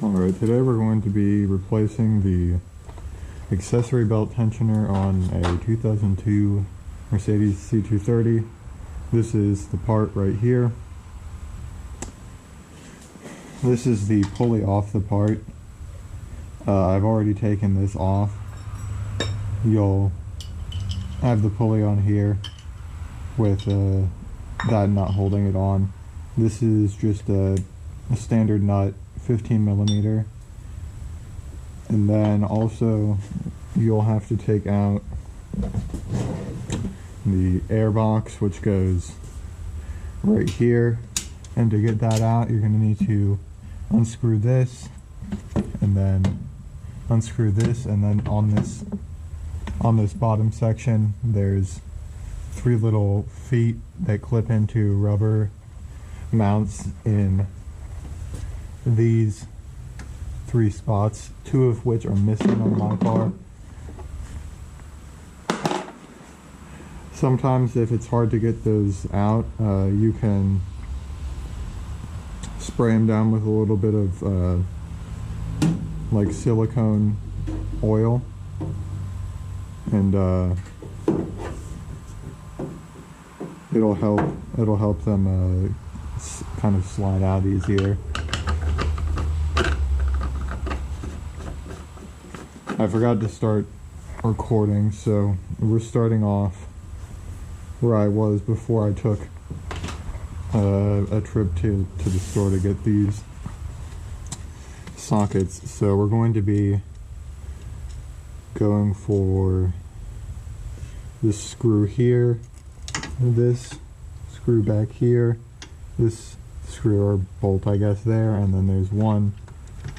Alright, today we're going to be replacing the accessory belt tensioner on a 2002 Mercedes C230. This is the part right here. This is the pulley off the part. I've already taken this off. You'll have the pulley on here with that nut holding it on. This is just a standard nut, 15 millimeter. And then also you'll have to take out the air box, which goes right here. And to get that out, you're going to need to unscrew this and then unscrew this, and then on this bottom section there's 3 little feet that clip into rubber mounts in these 3 spots, 2 of which are missing on my car. Sometimes if it's hard to get those out, you can spray them down with a little bit of like silicone oil, and it'll help them kind of slide out easier. I forgot to start recording, so we're starting off where I was before I took a trip to the store to get these sockets. So we're going to be going for this screw here, this screw back here, this screw or bolt I guess there, and then there's one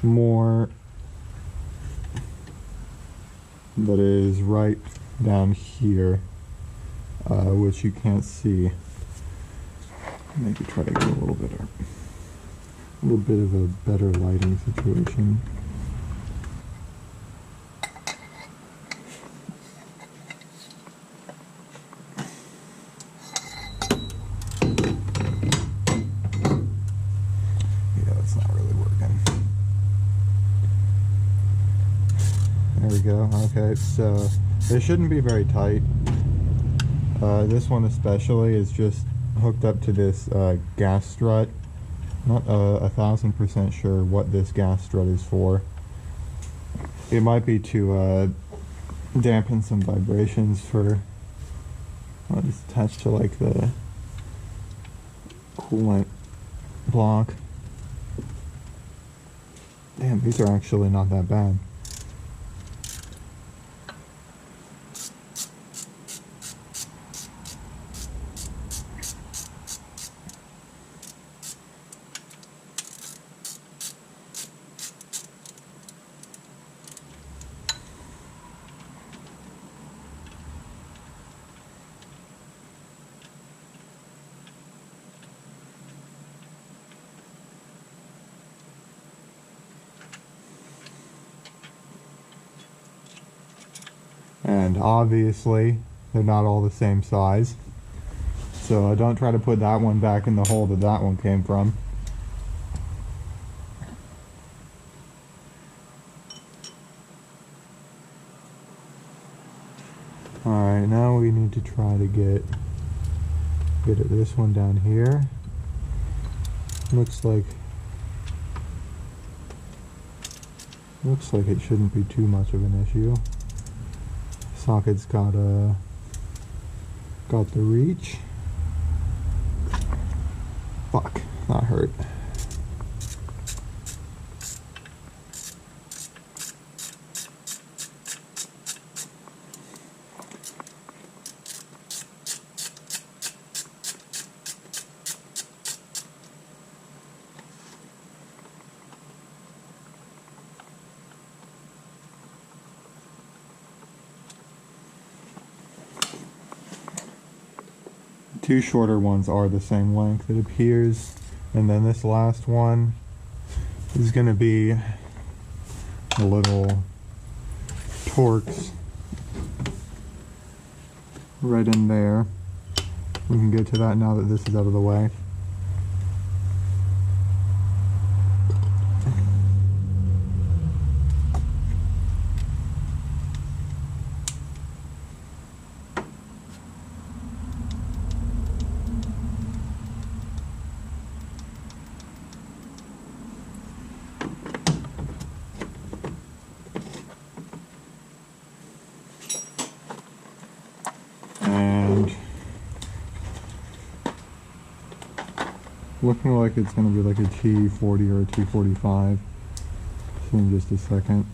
more that is right down here, which you can't see. Maybe try to get a little bit of a better lighting situation. Yeah, it's not really working. There we go. Okay, so it shouldn't be very tight. This one especially is just hooked up to this gas strut. Not 1000% sure what this gas strut is for. It might be to dampen some vibrations for, it's attached to like the coolant block. Damn, these are actually not that bad. And obviously they're not all the same size, so don't try to put that one back in the hole that that one came from. Alright, now we need to try to get this one down here. Looks like it shouldn't be too much of an issue. Socket's got the reach. Fuck, that hurt. Two shorter ones are the same length, it appears, and then this last one is going to be a little torx right in there. We can get to that now that this is out of the way. looking like it's going to be like a T40 or a T45. See in just a second.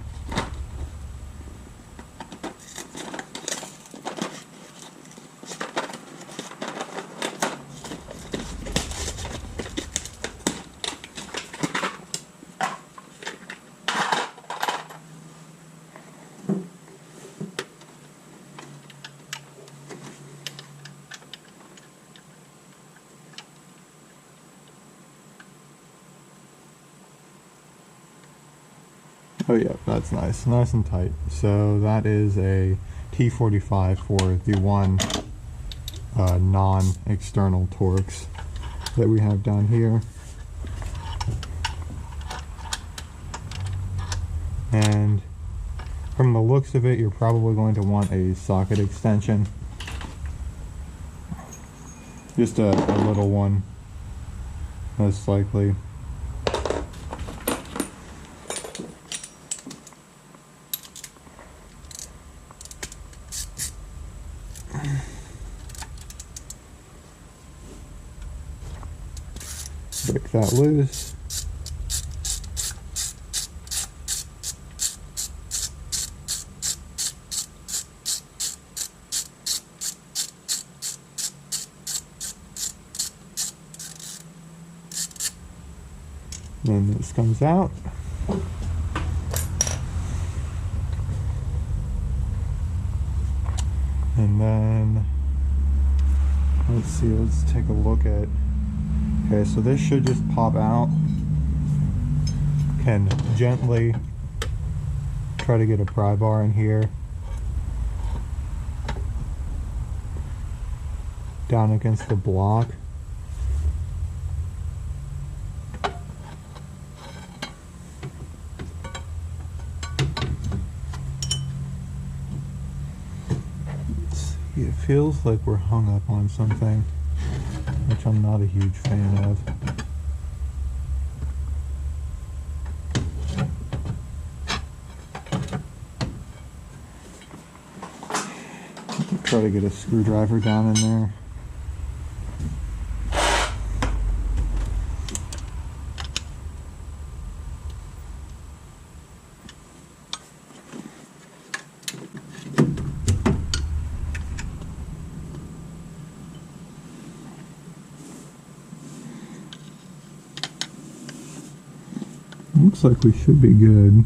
Oh yeah, that's nice and tight. So that is a T45 for the one non-external Torx that we have down here. And from the looks of it, you're probably going to want a socket extension. Just a little one, most likely. Break that loose. Then this comes out. And then, let's see, let's take a look at, okay, so this should just pop out. Can gently try to get a pry bar in here. Down against the block. It feels like we're hung up on something, which I'm not a huge fan of. Try to get a screwdriver down in there. Looks like we should be good.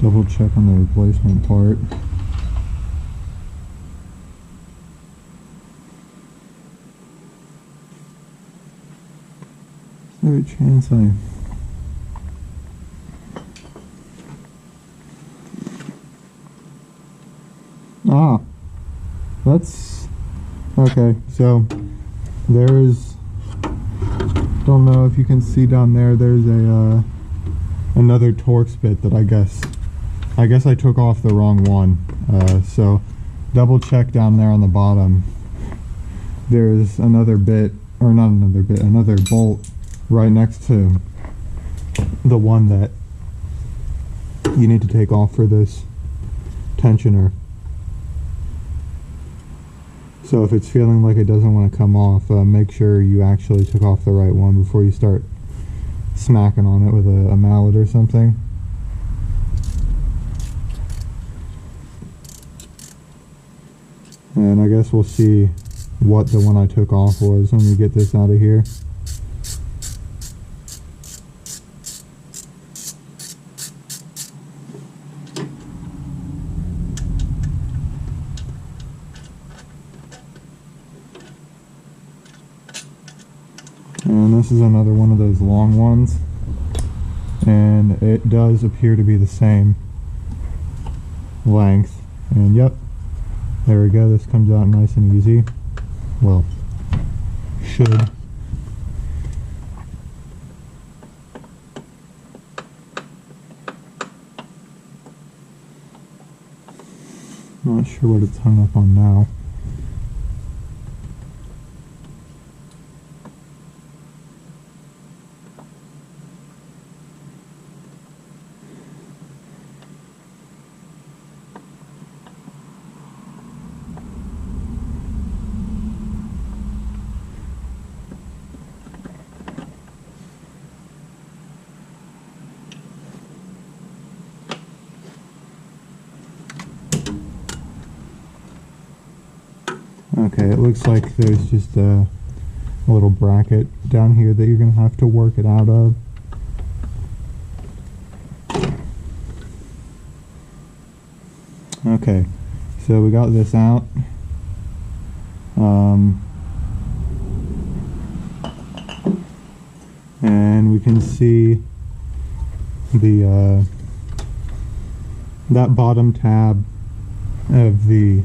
Double check on the replacement part. Is there a chance that's okay. So there is, don't know if you can see down there, there's a another Torx bit that I guess I took off the wrong one. So double check down there on the bottom. There's another bit, or not another bit, another bolt right next to the one that you need to take off for this tensioner. So if it's feeling like it doesn't want to come off, make sure you actually took off the right one before you start smacking on it with a mallet or something. And I guess we'll see what the one I took off was when we get this out of here. And this is another one of those long ones, and it does appear to be the same length. And yep, there we go, this comes out nice and easy. Well, should. Not sure what it's hung up on now. Okay, it looks like there's just a little bracket down here that you're going to have to work it out of. Okay, so we got this out. And we can see the that bottom tab of this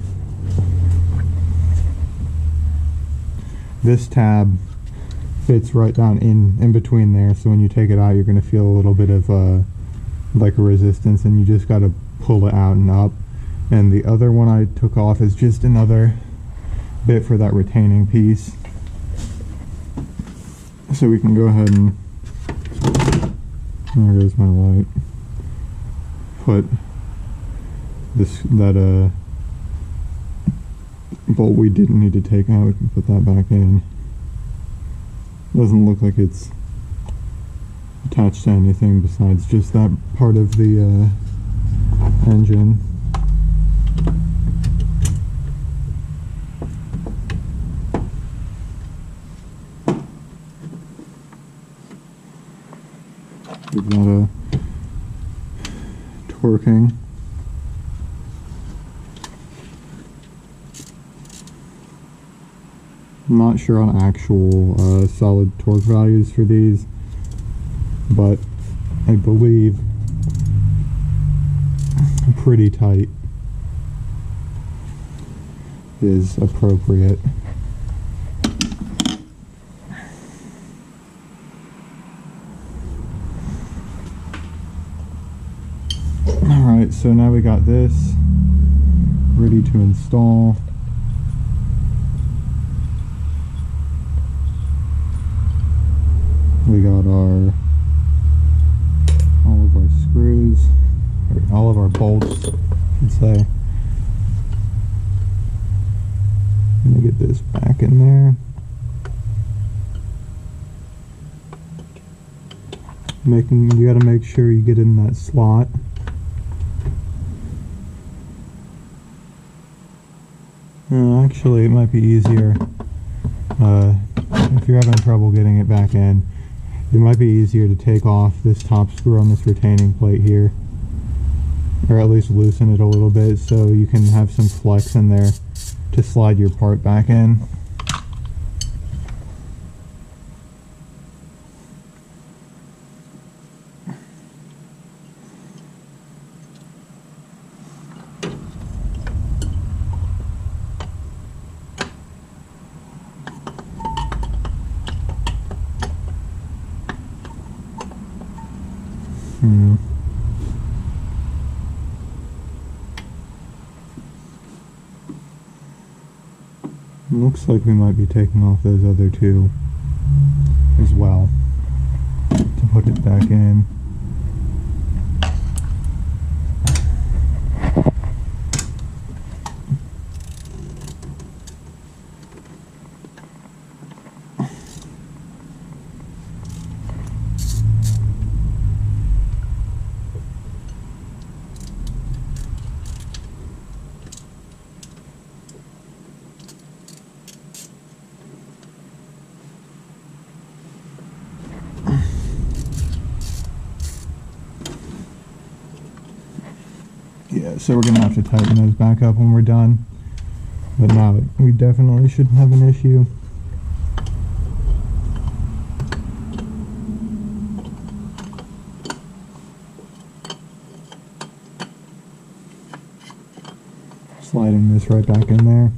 tab fits right down in between there, so when you take it out you're going to feel a little bit of like a resistance, and you just got to pull it out and up. And the other one I took off is just another bit for that retaining piece. So we can go ahead and, there goes my light, put that bolt we didn't need to take out, we can put that back in. Doesn't look like it's attached to anything besides just that part of the engine. We've got a torquing. I'm not sure on actual solid torque values for these, but I believe pretty tight is appropriate. Alright, so now we got this ready to install. We got all of our screws, or all of our bolts, I should say. Let me get this back in there. You gotta make sure you get in that slot. Actually, it might be easier if you're having trouble getting it back in. It might be easier to take off this top screw on this retaining plate here, or at least loosen it a little bit so you can have some flex in there to slide your part back in. Looks like we might be taking off those other two as well to put it back in. Yeah, so we're going to have to tighten those back up when we're done. But now we definitely shouldn't have an issue. Sliding this right back in there.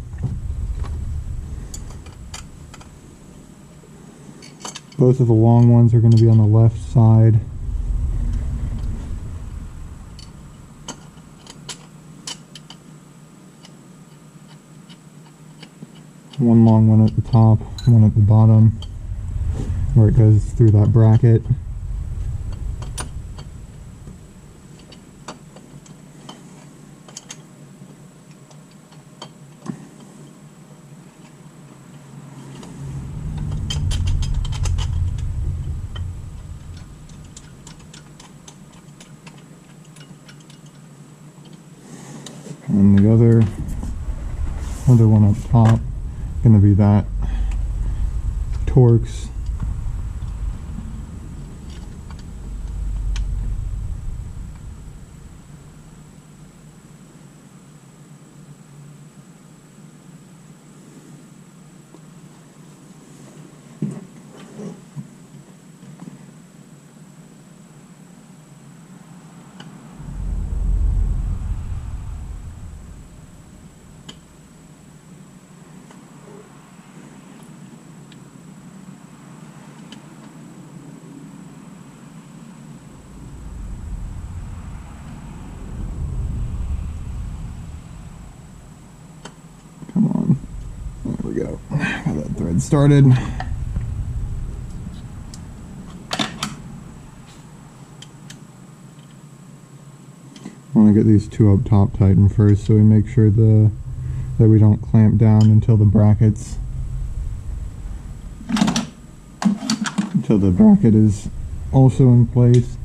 Both of the long ones are going to be on the left side. One long one at the top, one at the bottom, where it goes through that bracket. And the other one up top. going to be that Torx. Come on. There we go. Got that thread started. I want to get these two up top tightened first so we make sure that we don't clamp down until the bracket is also in place.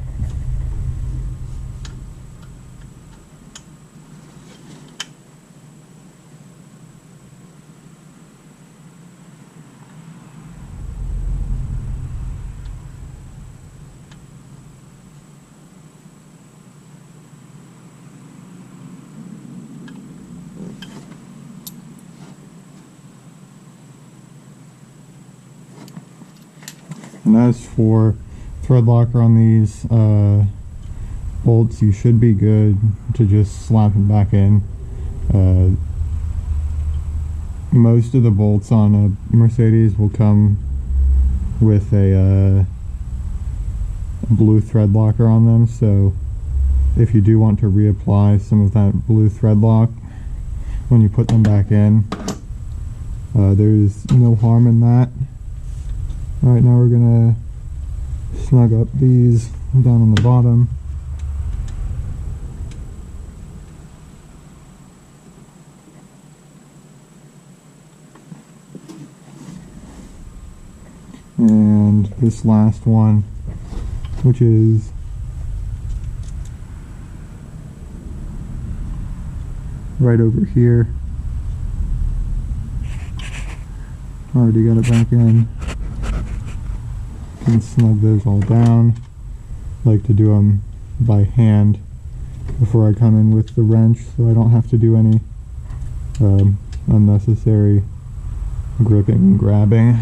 And as for thread locker on these bolts, you should be good to just slap them back in. Most of the bolts on a Mercedes will come with a blue thread locker on them, so if you do want to reapply some of that blue thread lock when you put them back in, there's no harm in that. Alright, now we're gonna snug up these down on the bottom. And this last one, which is right over here. Already got it back in. Can snug those all down. I like to do them by hand before I come in with the wrench, so I don't have to do any unnecessary gripping and grabbing.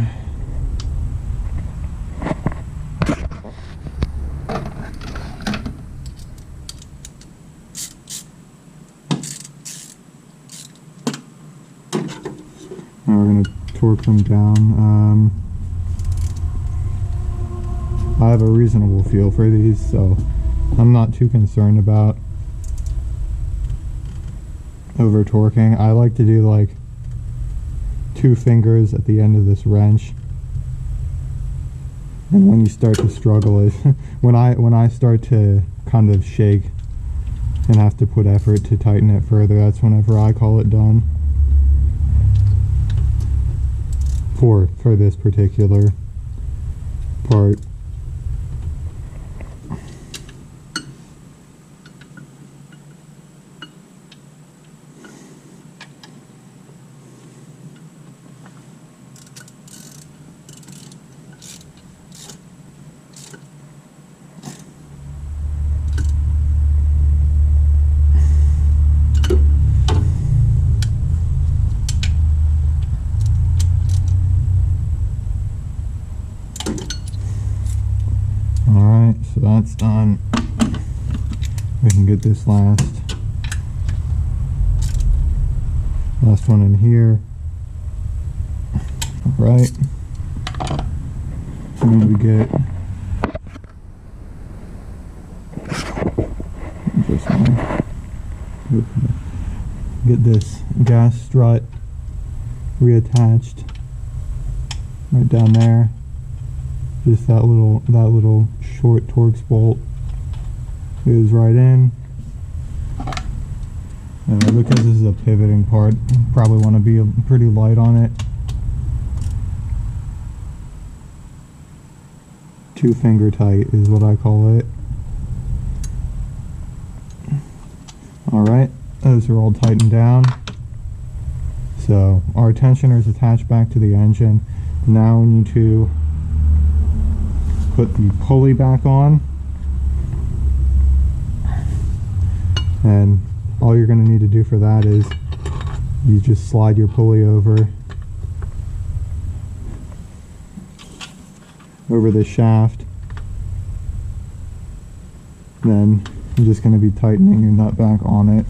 Now we're going to torque them down. I have a reasonable feel for these, so I'm not too concerned about over torquing. I like to do like 2 fingers at the end of this wrench, and when you start to struggle is when I start to kind of shake and have to put effort to tighten it further. That's whenever I call it done for this particular part. So that's done. We can get this last one in here. Alright. And then we get this one. Get this gas strut reattached right down there. Just that little short Torx bolt goes right in. Because this is a pivoting part, you probably want to be pretty light on it. 2 finger tight is what I call it. Alright, those are all tightened down. So our tensioner is attached back to the engine. Now we need to put the pulley back on, and all you're going to need to do for that is you just slide your pulley over the shaft. Then you're just going to be tightening your nut back on it.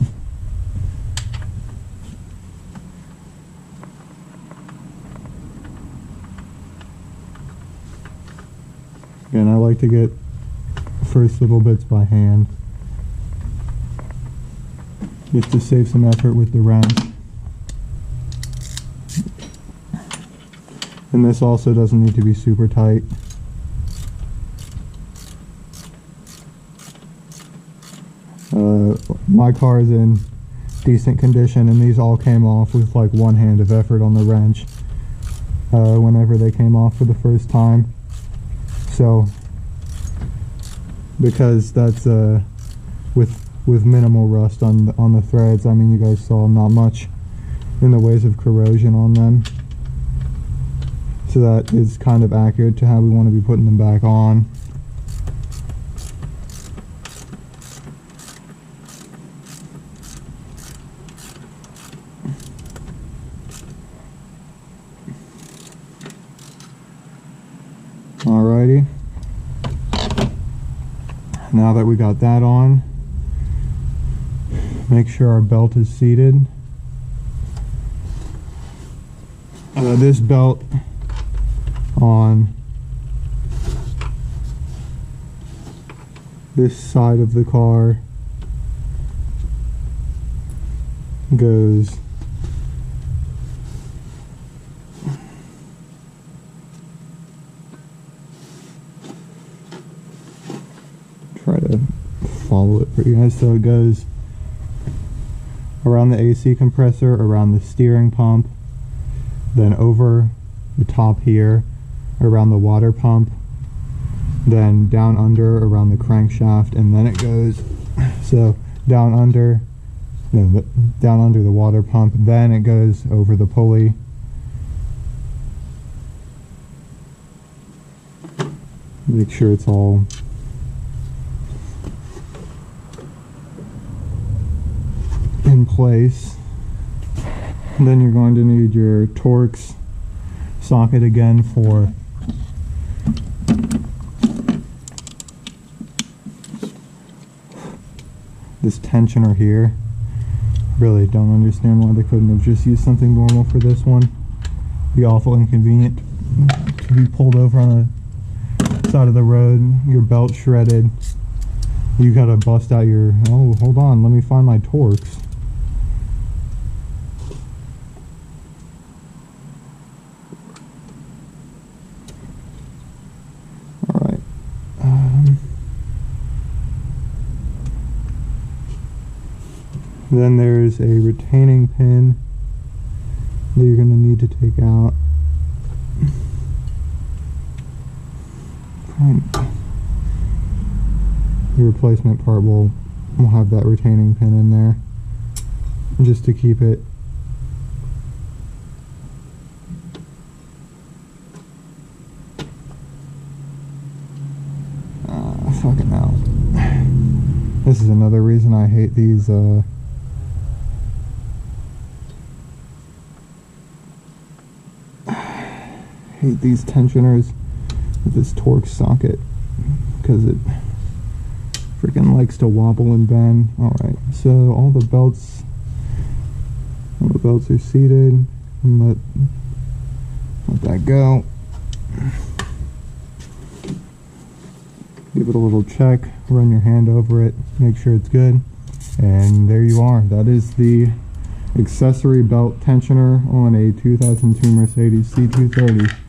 Again, I like to get first little bits by hand, just to save some effort with the wrench. And this also doesn't need to be super tight. My car is in decent condition, and these all came off with like one hand of effort on the wrench whenever they came off for the first time. So because that's with minimal rust on the threads, I mean, you guys saw not much in the ways of corrosion on them. So that is kind of accurate to how we want to be putting them back on. Alrighty. Now that we got that on, make sure our belt is seated. This belt on this side of the car goes try to follow it for you guys. So it goes around the AC compressor, around the steering pump, then over the top here around the water pump, then down under around the crankshaft, and then it goes so down under the water pump, then it goes over the pulley, make sure it's all in place. And then you're going to need your Torx socket again for this tensioner here. Really don't understand why they couldn't have just used something normal for this one. It'd be awful inconvenient to be pulled over on the side of the road, your belt shredded. You gotta bust out your, oh, hold on, let me find my Torx. Then there's a retaining pin that you're going to need to take out. The replacement part will have that retaining pin in there just to keep it fucking hell. This is another reason I hate these tensioners with this Torx socket, because it freaking likes to wobble and bend. Alright, so all the belts are seated, and let that go. Give it a little check, run your hand over it, make sure it's good, and there you are. That is the accessory belt tensioner on a 2002 Mercedes C230.